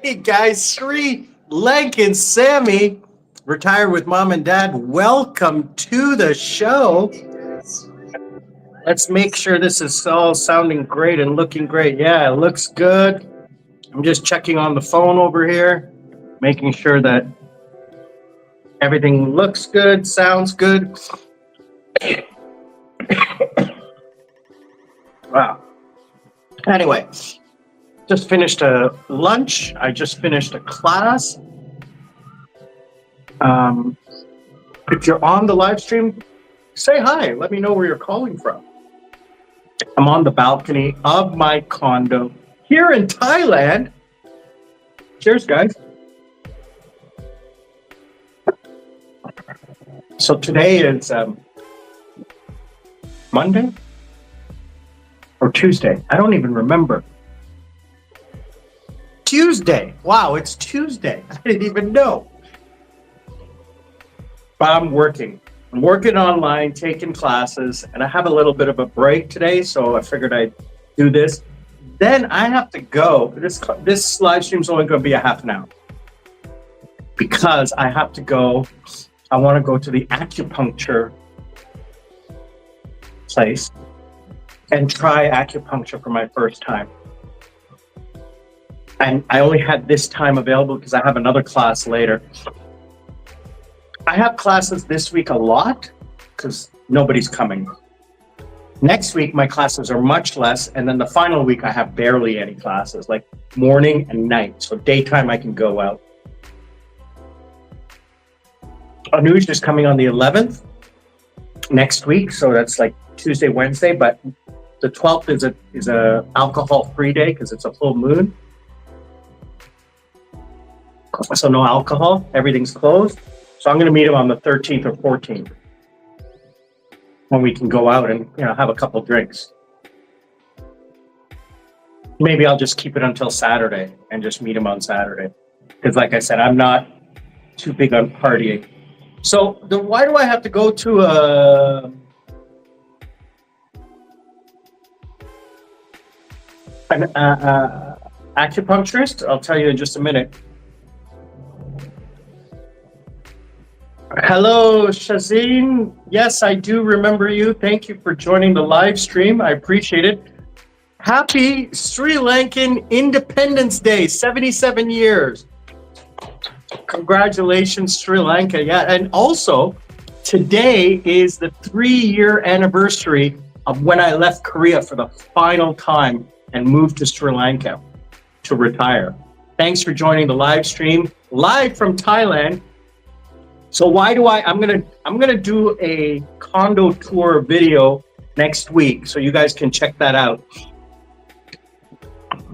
Hey guys, SriLankan Sammi, retired with mom and dad. Welcome to the show. Let's make sure this is all sounding great and looking great. Yeah, it looks good. I'm just checking on the phone over here, making sure that everything looks good, sounds good. Wow. Anyway, just finished a lunch. I just finished a class. If you're on the live stream, say hi. Let me know where you're calling from. I'm on the balcony of my condo here in Thailand. Cheers, guys. So today is Monday or Tuesday. I don't even remember. Tuesday. Wow, it's Tuesday. I didn't even know. But I'm working. I'm working online, taking classes, and I have a little bit of a break today, so I figured I'd do this. Then I have to go. This live stream's only going to be a half an hour because I have to go. I want to go to the acupuncture place and try acupuncture for my first time. And I only had this time available because I have another class later. I have classes this week a lot because nobody's coming. Next week, my classes are much less. And then the final week, I have barely any classes, like morning and night. So daytime, I can go out. Anuj is coming on the 11th next week. So that's like Tuesday, Wednesday. But the 12th is a alcohol-free day because it's a full moon. So no alcohol. Everything's closed. So I'm going to meet him on the 13th or 14th when we can go out and have a couple drinks. Maybe I'll just keep it until Saturday and just meet him on Saturday. Because like I said, I'm not too big on partying. So why do I have to go to an acupuncturist? I'll tell you in just a minute. Hello, Shazeen. Yes, I do remember you. Thank you for joining the live stream. I appreciate it. Happy Sri Lankan Independence Day, 77 years. Congratulations, Sri Lanka. Yeah, and also today is the 3-year anniversary of when I left Korea for the final time and moved to Sri Lanka to retire. Thanks for joining the live stream, live from Thailand. So I'm gonna do a condo tour video next week, so you guys can check that out.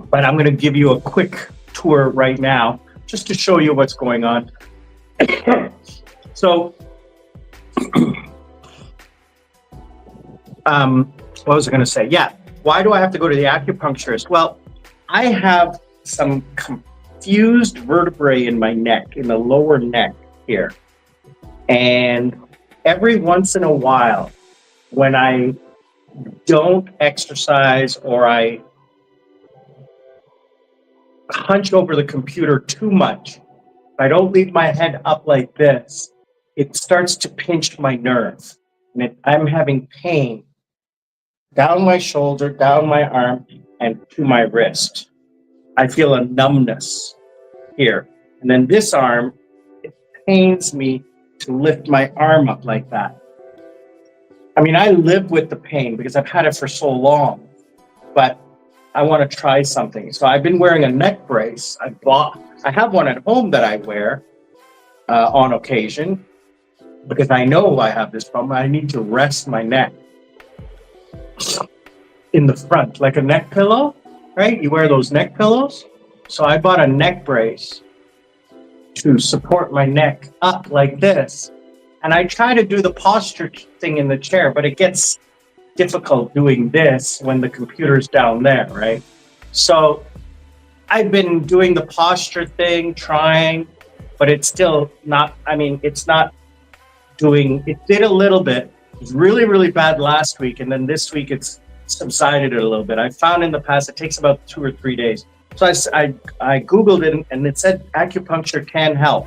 But I'm gonna give you a quick tour right now, just to show you what's going on. So, what was I gonna say? Yeah, why do I have to go to the acupuncturist? Well, I have some confused vertebrae in my neck, in the lower neck here. And every once in a while, when I don't exercise or I hunch over the computer too much, if I don't leave my head up like this, it starts to pinch my nerve. And I'm having pain down my shoulder, down my arm, and to my wrist. I feel a numbness here. And then this arm, it pains me to lift my arm up like that. I mean, I live with the pain because I've had it for so long, but I want to try something. So I've been wearing a neck brace. I have one at home that I wear on occasion because I know I have this problem. I need to rest my neck in the front, like a neck pillow, right? You wear those neck pillows. So I bought a neck brace to support my neck up like this. And I try to do the posture thing in the chair, but it gets difficult doing this when the computer's down there, right? So I've been doing the posture thing, trying, but it's still not, it's not doing, it did a little bit. It was really, really bad last week. And then this week it's subsided a little bit. I found in the past, it takes about 2 or 3 days. So I Googled it and it said acupuncture can help.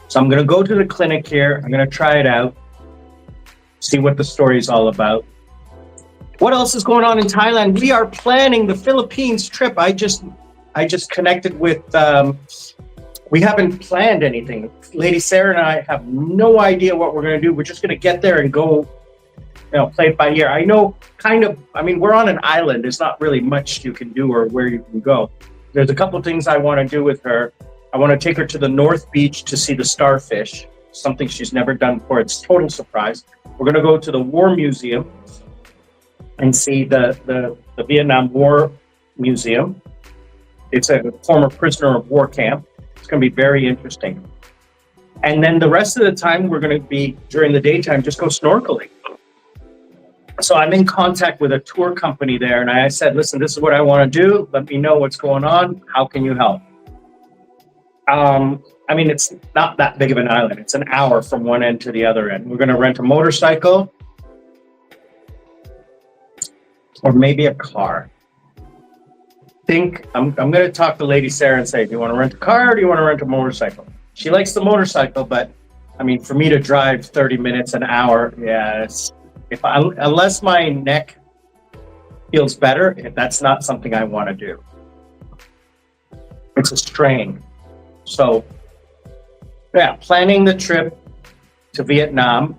So I'm going to go to the clinic here. I'm going to try it out, see what the story is all about. What else is going on in Thailand? We are planning the Philippines trip. I just connected with, we haven't planned anything. Lady Sarah and I have no idea what we're going to do. We're just going to get there and go, play it by ear. I know we're on an island. There's not really much you can do or where you can go. There's a couple things I want to do with her. I want to take her to the North Beach to see the starfish, something she's never done before. It's a total surprise. We're going to go to the War Museum and see the Vietnam War Museum. It's a former prisoner of war camp. It's going to be very interesting. And then the rest of the time, we're going to be, during the daytime, just go snorkeling. So I'm in contact with a tour company there, and I said, listen, this is what I want to do. Let me know what's going on. How can you help? It's not that big of an island. It's an hour from one end to the other end. We're going to rent a motorcycle or maybe a car. I'm going to talk to Lady Sarah and say, do you want to rent a car or do you want to rent a motorcycle? She likes the motorcycle, but for me to drive 30 minutes, an hour, unless my neck feels better, that's not something I want to do. It's a strain. So, planning the trip to Vietnam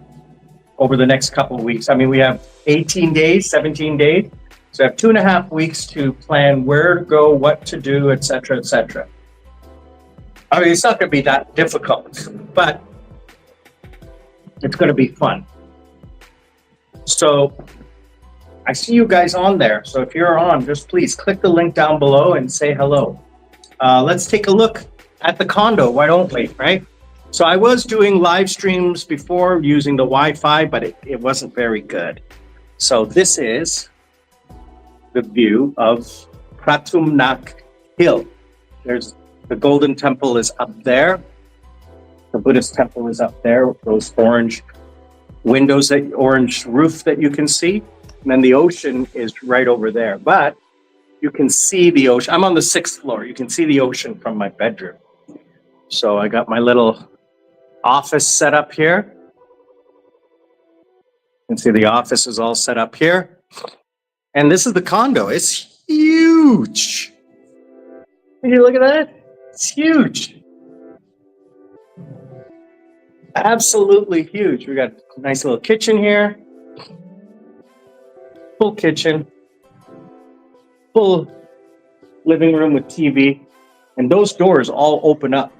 over the next couple of weeks. We have 18 days, 17 days. So I have 2.5 weeks to plan where to go, what to do, et cetera, et cetera. It's not going to be that difficult, but it's going to be fun. So I see you guys on there. So if you're on, just please click the link down below and say hello. Let's take a look at the condo. Why don't we, right? So I was doing live streams before using the Wi-Fi, but it wasn't very good. So this is the view of Pratum Nak Hill. There's the Golden Temple is up there. The Buddhist temple is up there. Those orange windows, that orange roof that you can see. And then the ocean is right over there. But you can see the ocean. I'm on the 6th floor. You can see the ocean from my bedroom. So I got my little office set up here. You can see the office is all set up here. And this is the condo. It's huge. Can you look at that? It's huge. Absolutely huge. We got a nice little kitchen here. Full kitchen. Full living room with TV. And those doors all open up.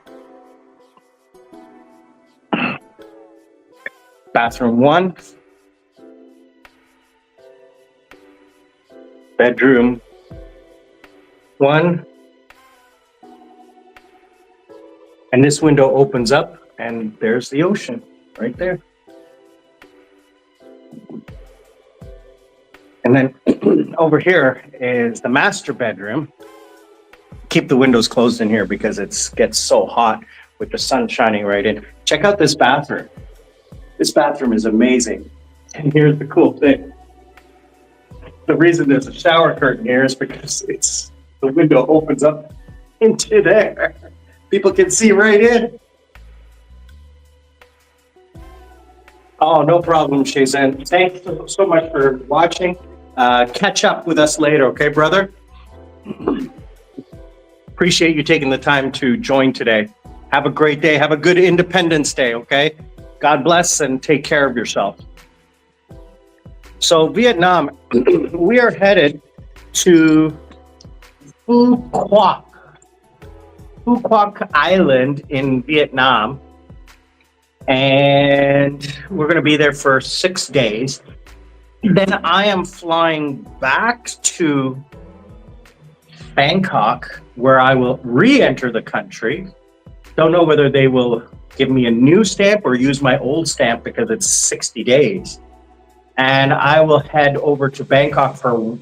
Bathroom 1. Bedroom 1. And this window opens up and there's the ocean right there. And then over here is the master bedroom. Keep the windows closed in here because it gets so hot with the sun shining right in. Check out this bathroom. This bathroom is amazing. And here's the cool thing. The reason there's a shower curtain here is because the window opens up into there. People can see right in. Oh, no problem, Shazan. Thanks so much for watching. Catch up with us later, okay, brother? Appreciate you taking the time to join today. Have a great day. Have a good Independence Day, okay? God bless and take care of yourself. So Vietnam, we are headed to Phu Quoc Island in Vietnam. And we're going to be there for 6 days. Then I am flying back to Bangkok, where I will re-enter the country. Don't know whether they will give me a new stamp or use my old stamp because it's 60 days. And I will head over to Bangkok for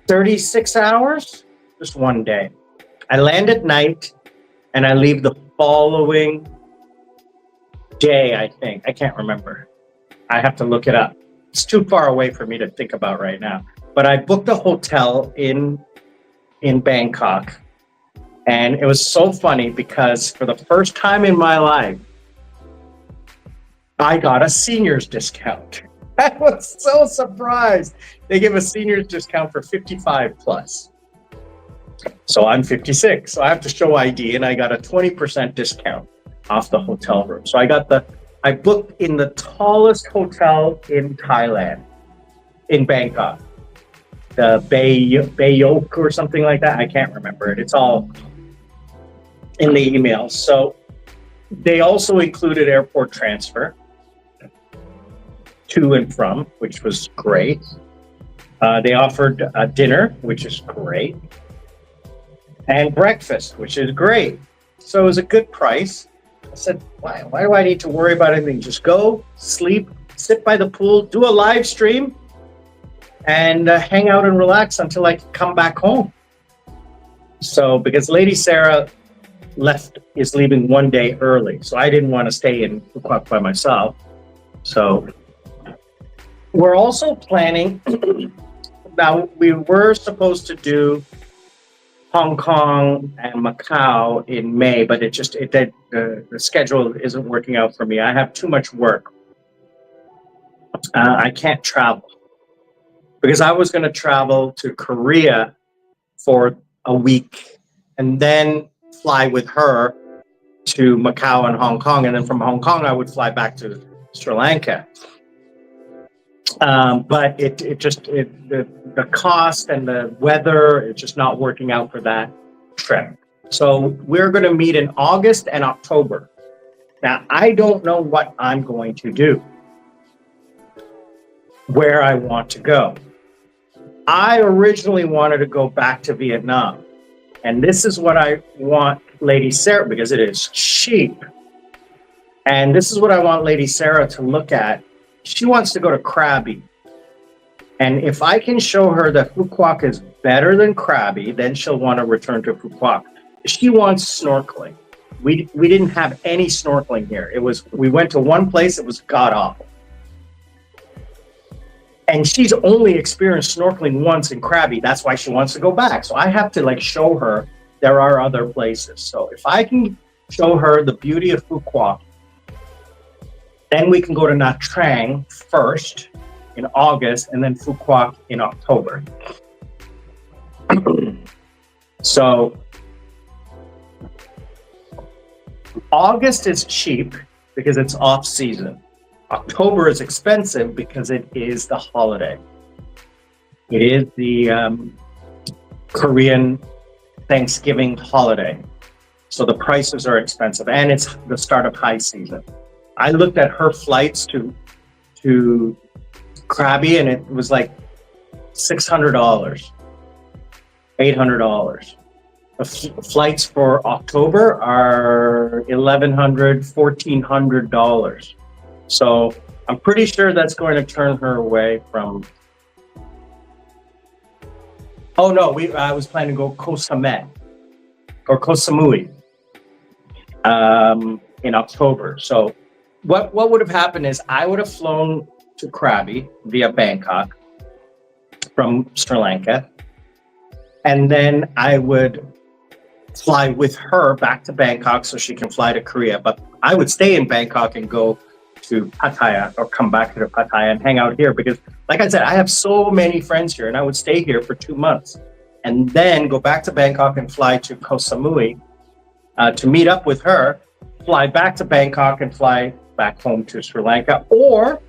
36 hours, just one day. I land at night and I leave the following day, I think. I can't remember. I have to look it up. It's too far away for me to think about right now. But I booked a hotel in in Bangkok. And it was so funny because for the first time in my life, I got a senior's discount. I was so surprised. They give a senior's discount for 55 plus. So I'm 56. So I have to show ID, and I got a 20% discount off the hotel room. So I booked in the tallest hotel in Thailand, in Bangkok. The Bayok or something like that. I can't remember it. It's all in the emails. So they also included airport transfer to and from, which was great. They offered dinner, which is great, and breakfast, which is great. So it was a good price. I said, why do I need to worry about anything? Just go, sleep, sit by the pool, do a live stream, and hang out and relax until I can come back home. So because Lady Sarah is leaving one day early, so I didn't want to stay in Phuket by myself. So we're also planning. Now, we were supposed to do Hong Kong and Macau in May, but the schedule isn't working out for me. I have too much work. I can't travel because I was going to travel to Korea for a week and then fly with her to Macau and Hong Kong, and then from Hong Kong I would fly back to Sri Lanka. But the cost and the weather, it's just not working out for that trip. So we're going to meet in August and October. Now, I don't know what I'm going to do, where I want to go. I originally wanted to go back to Vietnam. And this is what I want Lady Sarah, because it is cheap. And this is what I want Lady Sarah to look at. She wants to go to Krabi. And if I can show her that Phu Quoc is better than Krabi, then she'll want to return to Phu Quoc. She wants snorkeling. We didn't have any snorkeling here. We went to one place, it was god awful. And she's only experienced snorkeling once in Krabi. That's why she wants to go back. So I have to show her there are other places. So if I can show her the beauty of Phu Quoc, then we can go to Nha Trang first in August, and then Phu Quoc in October. So August is cheap because it's off season. October is expensive because it is the holiday. It is the Korean Thanksgiving holiday. So the prices are expensive, and it's the start of high season. I looked at her flights to Krabi, and it was like $600, $800. The flights for October are $1,100, $1,400. So I'm pretty sure that's going to turn her away from. Oh no, I was planning to go Koh Samet or Koh Samui in October. So what would have happened is I would have flown to Krabi via Bangkok from Sri Lanka, and then I would fly with her back to Bangkok so she can fly to Korea. But I would stay in Bangkok and go to Pattaya or come back to Pattaya and hang out here because, like I said, I have so many friends here, and I would stay here for 2 months and then go back to Bangkok and fly to Koh Samui to meet up with her, fly back to Bangkok and fly back home to Sri Lanka, or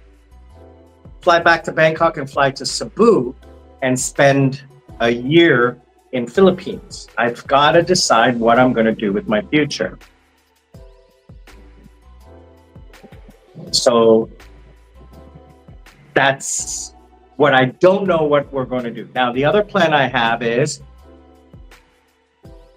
fly back to Bangkok and fly to Cebu and spend a year in Philippines. I've got to decide what I'm going to do with my future. So that's what I don't know what we're going to do. Now, the other plan I have is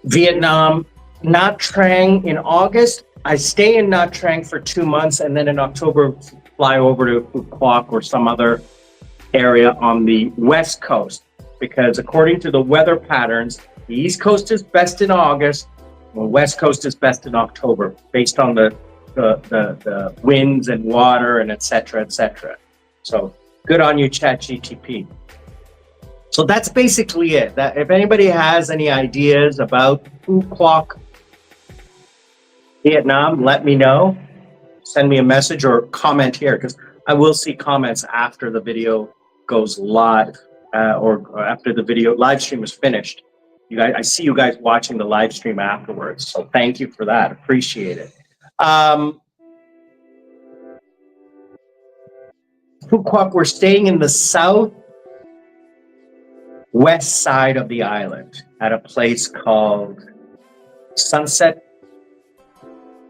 Vietnam, Nha Trang in August. I stay in Nha Trang for 2 months, and then in October, fly over to Phu Quoc or some other area on the West Coast. Because according to the weather patterns, the East Coast is best in August, the West Coast is best in October, based on the winds and water and et cetera, et cetera. So good on you, ChatGTP. So that's basically it. That if anybody has any ideas about Phu Quoc, Vietnam, let me know. Send me a message or comment here, because I will see comments after the video goes live, or after the video live stream is finished. You guys, I see you guys watching the live stream afterwards, so thank you for that. Appreciate it. Phu Quoc, we're staying in the southwest side of the island at a place called Sunset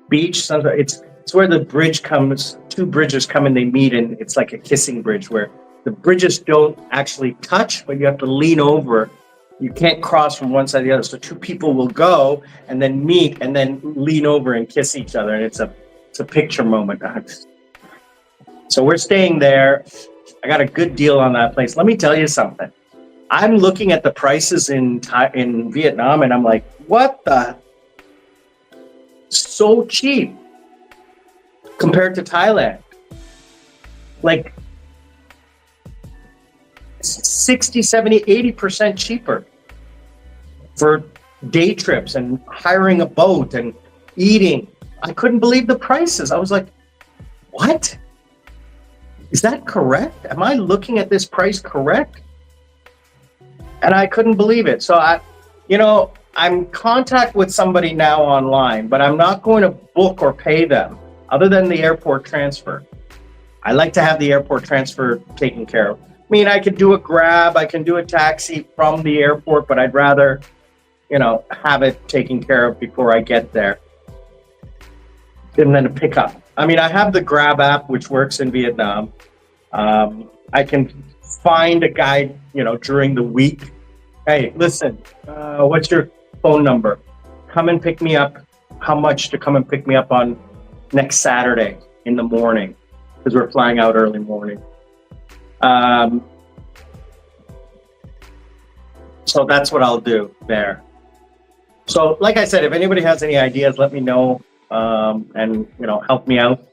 Beach. It's where the bridge comes, two bridges come and they meet, and it's like a kissing bridge where the bridges don't actually touch, but you have to lean over. You can't cross from one side to the other. So two people will go and then meet and then lean over and kiss each other. And it's a picture moment. So we're staying there. I got a good deal on that place. Let me tell you something. I'm looking at the prices in Vietnam and I'm like, what the? So cheap compared to Thailand. Like 60, 70, 80% cheaper for day trips and hiring a boat and eating. I couldn't believe the prices. I was like, what? Is that correct? Am I looking at this price correct? And I couldn't believe it. So I'm in contact with somebody now online, but I'm not going to book or pay them other than the airport transfer. I like to have the airport transfer taken care of. I mean, I could do a Grab, I can do a taxi from the airport, but I'd rather, have it taken care of before I get there. And then a pickup. I mean, I have the Grab app, which works in Vietnam. I can find a guy, during the week. Hey, listen, what's your phone number? Come and pick me up. How much to come and pick me up on next Saturday in the morning? Because we're flying out early morning. So that's what I'll do there. So like I said, if anybody has any ideas, let me know, and help me out.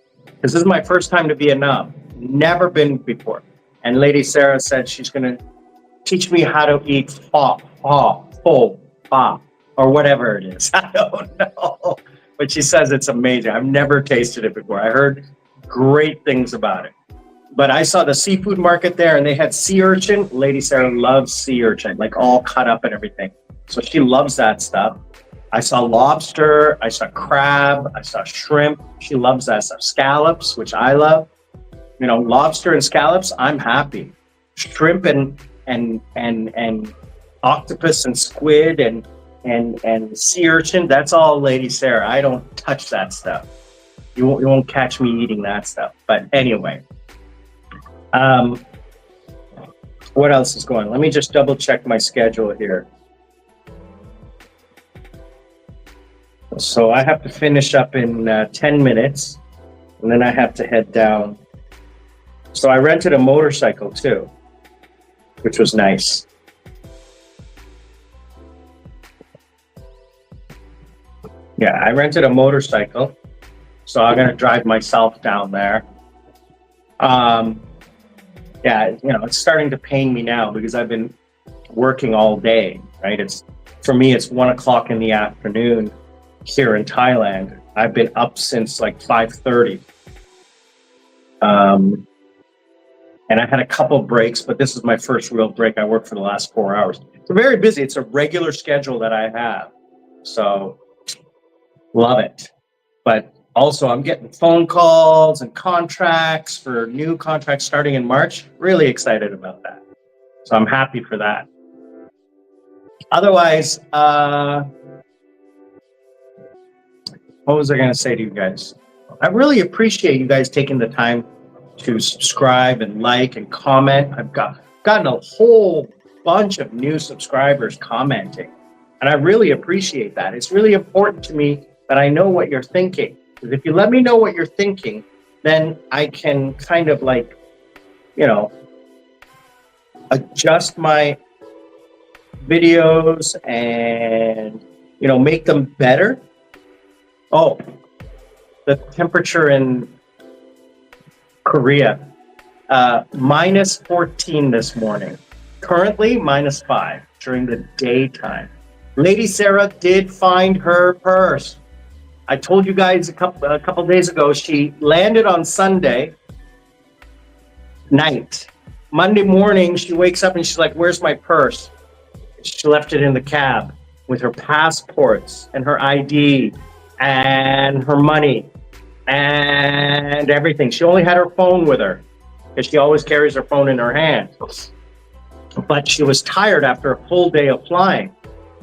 This is my first time to Vietnam. Never been before. And Lady Sarah said she's going to teach me how to eat pho, or whatever it is. I don't know. But she says it's amazing. I've never tasted it before. I heard great things about it. But I saw the seafood market there and they had sea urchin. Lady Sarah loves sea urchin, like all cut up and everything. So she loves that stuff. I saw lobster, I saw crab, I saw shrimp. She loves that stuff. Scallops, which I love. Lobster and scallops, I'm happy. Shrimp and octopus and squid and sea urchin, that's all Lady Sarah. I don't touch that stuff. You won't catch me eating that stuff. But anyway, what else is going on? Let me just double check my schedule here. So I have to finish up in 10 minutes, and then I have to head down. So I rented a motorcycle too, which was nice. Yeah, I rented a motorcycle, so I'm gonna drive myself down there. It's starting to pain me now because I've been working all day, right? For me, it's 1 o'clock in the afternoon here in Thailand. I've been up since like 5:30. And I had a couple breaks, but this is my first real break. I worked for the last 4 hours. It's very busy. It's a regular schedule that I have. So love it. But also I'm getting phone calls and contracts for new contracts starting in March. Really excited about that. So I'm happy for that. Otherwise, what was I going to say to you guys? I really appreciate you guys taking the time to subscribe and like and comment. I've gotten a whole bunch of new subscribers commenting, and I really appreciate that. It's really important to me that I know what you're thinking. Because if you let me know what you're thinking, then I can kind of adjust my videos and, make them better. Oh, the temperature in Korea, minus 14 this morning. currently -5 during the daytime. Lady Sarah did find her purse. I told you guys a couple days ago, she landed on Sunday night. Monday morning, she wakes up and she's like, "Where's my purse?" She left it in the cab with her passports and her ID and her money and everything. She only had her phone with her because she always carries her phone in her hand. But she was tired after a full day of flying.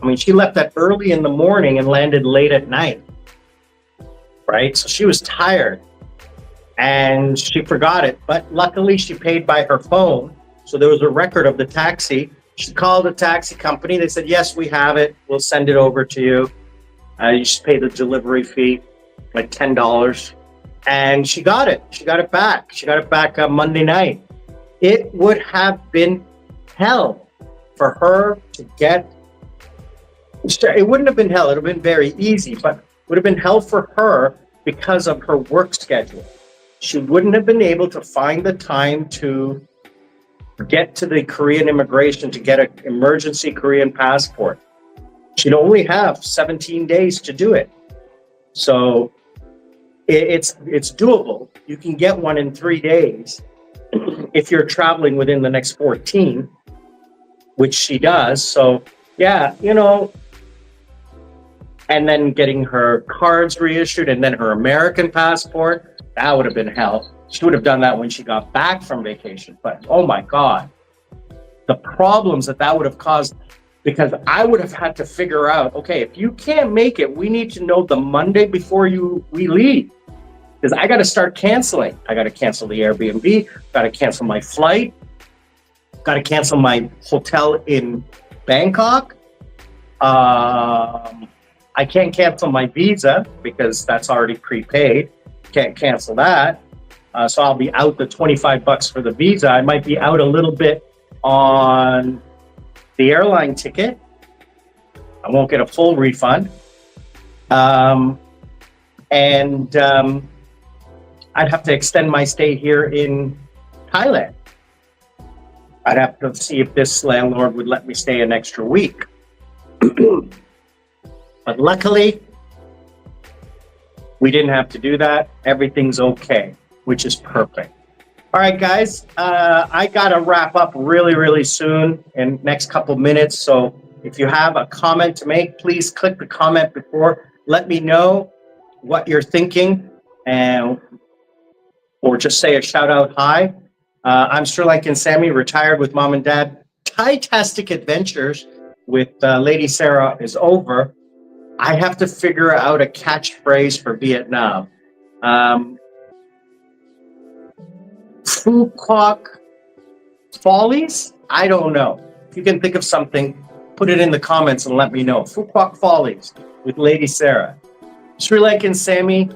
I mean, she left that early in the morning and landed late at night, right? So she was tired and she forgot it. But luckily, she paid by her phone. So there was a record of the taxi. She called the taxi company. They said, "Yes, we have it. We'll send it over to you. You just pay the delivery fee, like $10. And she got it. She got it back. She got it back Monday night. It would have been hell for her to get. It wouldn't have been hell. It would have been very easy, but it would have been hell for her because of her work schedule. She wouldn't have been able to find the time to get to the Korean immigration to get an emergency Korean passport. She'd only have 17 days to do it. So it's doable. You can get one in 3 days if you're traveling within the next 14, which she does. So yeah, and then getting her cards reissued and then her American passport, that would have been hell. She would have done that when she got back from vacation. But oh my God, the problems that would have caused, because I would have had to figure out, okay, if you can't make it, we need to know the Monday before we leave. Because I got to start canceling. I got to cancel the Airbnb, got to cancel my flight, got to cancel my hotel in Bangkok. I can't cancel my visa because that's already prepaid. Can't cancel that. So I'll be out the $25 for the visa. I might be out a little bit on the airline ticket. I won't get a full refund. I'd have to extend my stay here in Thailand. I'd have to see if this landlord would let me stay an extra week. But luckily, we didn't have to do that. Everything's okay, which is perfect. All right, guys, I got to wrap up really, really soon in next couple minutes. So if you have a comment to make, please click the comment before. Let me know what you're thinking, or just say a shout out hi. I'm SriLankan Sammi, retired with mom and dad. Thai-tastic Adventures with Lady Sarah is over. I have to figure out a catchphrase for Vietnam. Phu Quoc Follies? I don't know. If you can think of something, put it in the comments and let me know. Phu Quoc Follies with Lady Sarah. SriLankan Sammi.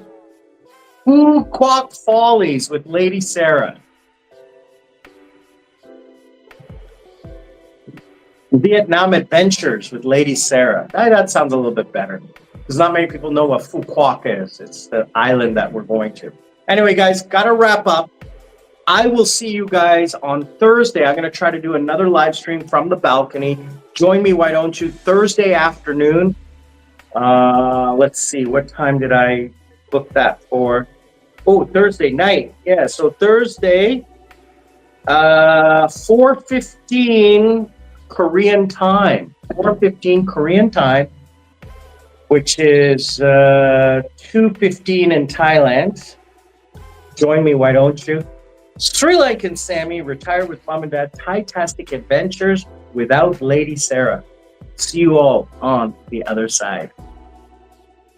Phu Quoc Follies with Lady Sarah. Vietnam Adventures with Lady Sarah. That sounds a little bit better. Because not many people know what Phu Quoc is. It's the island that we're going to. Anyway, guys, got to wrap up. I will see you guys on Thursday. I'm going to try to do another live stream from the balcony. Join me, why don't you? Thursday afternoon. Let's see. What time did I book that for? Oh, Thursday night. Yeah, so Thursday, 4:15 Korean time. 4:15 Korean time, which is 2:15 in Thailand. Join me, why don't you? SriLankan Sammi, retired with mom and dad. Thai-tastic Adventures without Lady Sarah. See you all on the other side.